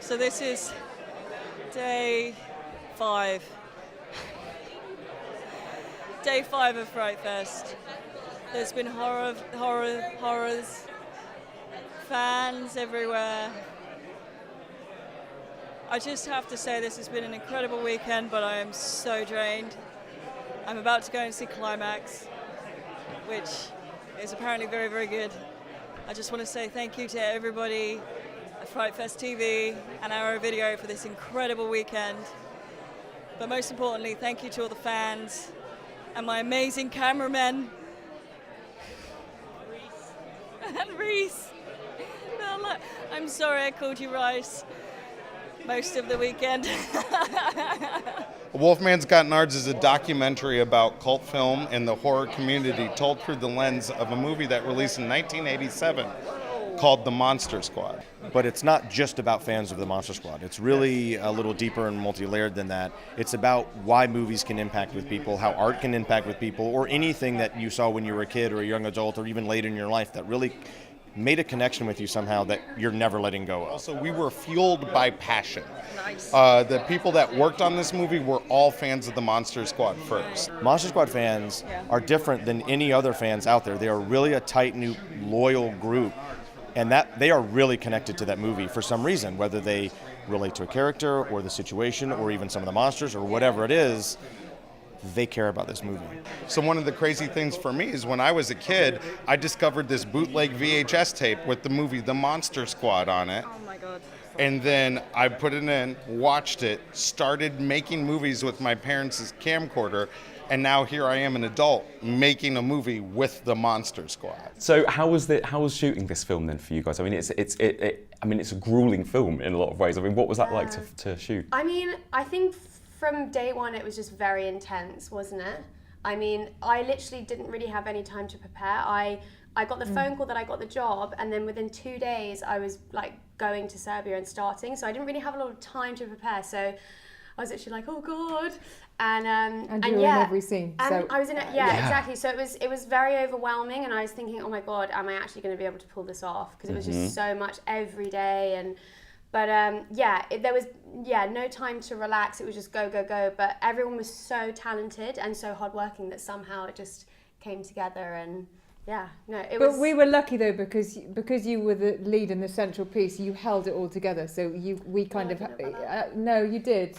So this is day 5. Day 5 of FrightFest. There's been horrors, fans everywhere. I just have to say this has been an incredible weekend, but I am so drained. I'm about to go and see Climax, which is apparently very, very good. I just want to say thank you to everybody at FrightFest TV and Arrow Video for this incredible weekend. But most importantly, thank you to all the fans and my amazing cameramen. And Reese. I'm sorry I called you Rice most of the weekend. Wolfman's Got Nards is a documentary about cult film and the horror community told through the lens of a movie that released in 1987 called The Monster Squad. But it's not just about fans of The Monster Squad. It's really a little deeper and multi-layered than that. It's about why movies can impact with people, how art can impact with people, or anything that you saw when you were a kid or a young adult or even later in your life that really made a connection with you somehow that you're never letting go of. Also, we were fueled by passion. Nice. The people that worked on this movie were all fans of the Monster Squad first. Monster Squad fans are different than any other fans out there. They are really a tight-knit, loyal group, and that they are really connected to that movie for some reason, whether they relate to a character or the situation or even some of the monsters or whatever it is. They care about this movie. So one of the crazy things for me is when I was a kid, I discovered this bootleg VHS tape with the movie The Monster Squad on it. Oh my God. And then I put it in, watched it, started making movies with my parents' camcorder, and now here I am, an adult, making a movie with the Monster Squad. So how was shooting this film then for you guys? I mean, it's a grueling film in a lot of ways. I mean, what was that like to shoot? I mean, I think from day one it was just very intense, wasn't it? I mean, I literally didn't really have any time to prepare. I got the phone call that I got the job, and then within 2 days I was like going to Serbia and starting, so I didn't really have a lot of time to prepare. So I was actually like, oh God. And you were in every scene. And so, I was in it, exactly. So it was very overwhelming, and I was thinking, oh my God, am I actually going to be able to pull this off? Because it was just so much every day, but there was no time to relax. It was just go, go, go. But everyone was so talented and so hardworking that somehow it just came together, and But we were lucky though, because you were the lead and the central piece. You held it all together. So no, you did.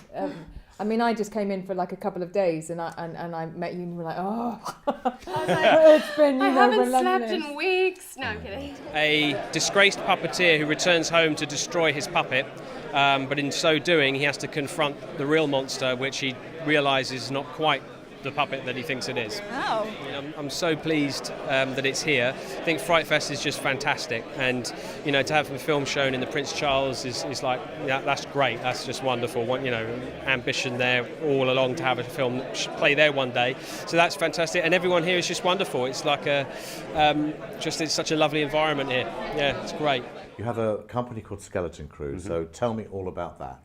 I mean, I just came in for like a couple of days, and I met you, and you were like, oh. I was like, it's been, I haven't slept in weeks. No, I'm kidding. A disgraced puppeteer who returns home to destroy his puppet, but in so doing, he has to confront the real monster, which he realises is not quite the puppet that he thinks it is. Wow. I'm so pleased that it's here. I think FrightFest is just fantastic, and to have the film shown in the Prince Charles is like, that's great. That's just wonderful. Ambition there all along to have a film play there one day. So that's fantastic, and everyone here is just wonderful. It's like it's such a lovely environment here. Yeah, it's great. You have a company called Skeleton Crew, so tell me all about that.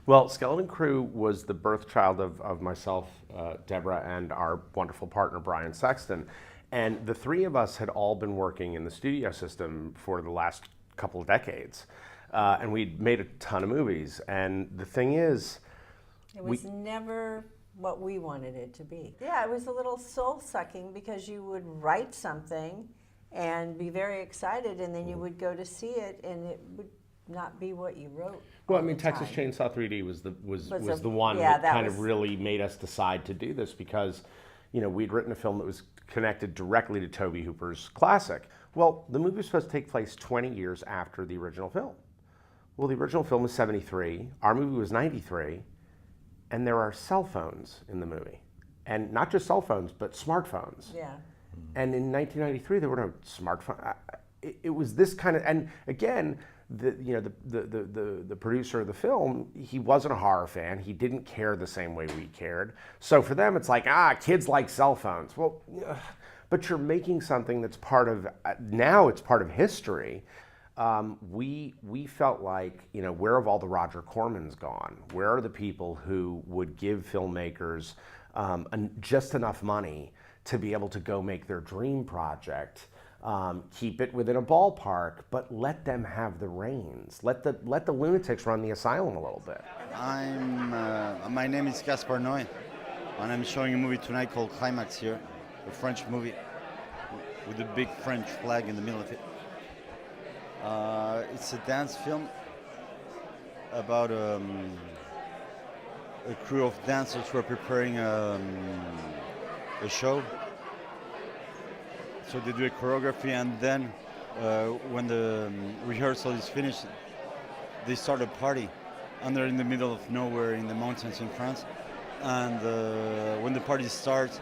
Well, Skeleton Crew was the birth child of myself, Deborah, and our wonderful partner, Brian Sexton. And the three of us had all been working in the studio system for the last couple of decades. And we'd made a ton of movies. And the thing is, it was never what we wanted it to be. Yeah, it was a little soul-sucking because you would write something and be very excited, and then you would go to see it, and it would not be what you wrote. Well, I mean, Texas Chainsaw 3D was the one that kind of really made us decide to do this, because, we'd written a film that was connected directly to Tobe Hooper's classic. Well, the movie was supposed to take place 20 years after the original film. Well, the original film was 73, our movie was 93, and there are cell phones in the movie. And not just cell phones, but smartphones. Yeah. And in 1993, there were no smartphones. It was this kind of, and again, the producer of the film, he wasn't a horror fan. He didn't care the same way we cared. So for them, it's like, kids like cell phones. Well, but you're making something that's now it's part of history. We felt like, where have all the Roger Cormans gone? Where are the people who would give filmmakers just enough money to be able to go make their dream project Keep it within a ballpark, but let them have the reins. Let the lunatics run the asylum a little bit. My name is Gaspar Noé, and I'm showing a movie tonight called Climax here, a French movie with a big French flag in the middle of it. It's a dance film about a crew of dancers who are preparing a show. So they do a choreography, and then when the rehearsal is finished, they start a party. And they're in the middle of nowhere in the mountains in France. And when the party starts,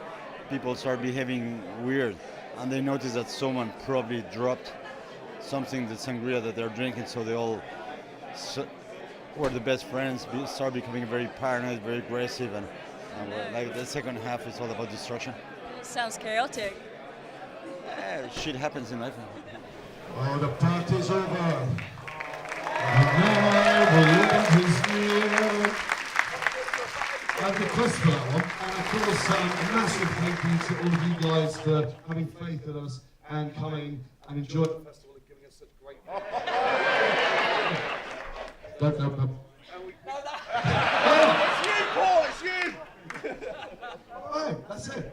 people start behaving weird. And they notice that someone probably dropped something, the sangria that they're drinking, so they all were the best friends, start becoming very paranoid, very aggressive, and like the second half is all about destruction. Sounds chaotic. Yeah, shit happens in life. Oh, the party's over. And the end is near. And the quest for that one. And of course, a massive thank you to all of you guys for having faith in us and coming and enjoying the festival and giving us such great. No. It's you, Paul, it's you! Alright, that's it.